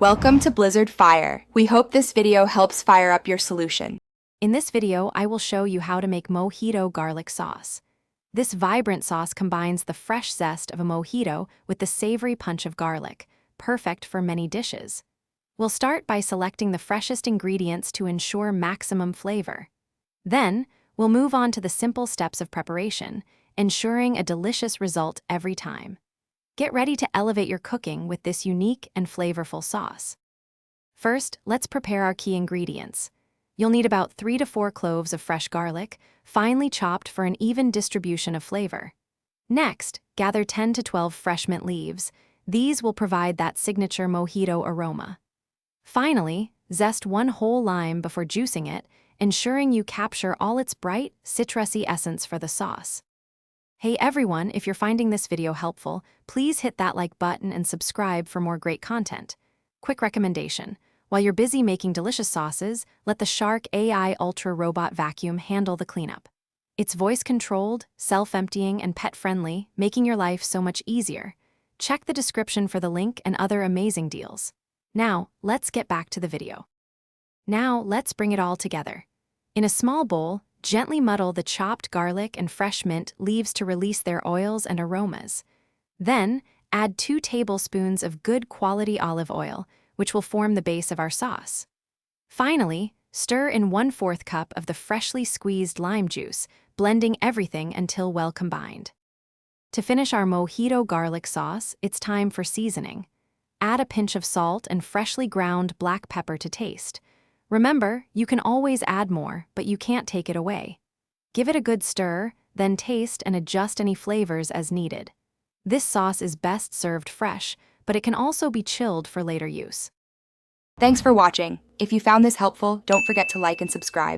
Welcome to Blizzard Fire. We hope this video helps fire up your solution. In this video, I will show you how to make Mojito garlic sauce. This vibrant sauce combines the fresh zest of a mojito with the savory punch of garlic, perfect for many dishes. We'll start by selecting the freshest ingredients to ensure maximum flavor. Then, we'll move on to the simple steps of preparation, ensuring a delicious result every time. Get ready to elevate your cooking with this unique and flavorful sauce. First, let's prepare our key ingredients. You'll need about 3 to 4 cloves of fresh garlic, finely chopped for an even distribution of flavor. Next, gather 10 to 12 fresh mint leaves. These will provide that signature mojito aroma. Finally, zest 1 whole lime before juicing it, ensuring you capture all its bright, citrusy essence for the sauce. Hey everyone, if you're finding this video helpful, please hit that like button and subscribe for more great content. Quick recommendation: while you're busy making delicious sauces, let the Shark AI Ultra Robot Vacuum handle the cleanup. It's voice-controlled, self-emptying, and pet-friendly, making your life so much easier. Check the description for the link and other amazing deals. Now, let's get back to the video. Now, let's bring it all together. In a small bowl, gently muddle the chopped garlic and fresh mint leaves to release their oils and aromas. Then, add 2 tablespoons of good quality olive oil, which will form the base of our sauce. Finally, stir in 1/4 cup of the freshly squeezed lime juice, blending everything until well combined. To finish our mojito garlic sauce, it's time for seasoning. Add a pinch of salt and freshly ground black pepper to taste. Remember, you can always add more, but you can't take it away. Give it a good stir, then taste and adjust any flavors as needed. This sauce is best served fresh, but it can also be chilled for later use. Thanks for watching. If you found this helpful, don't forget to like and subscribe.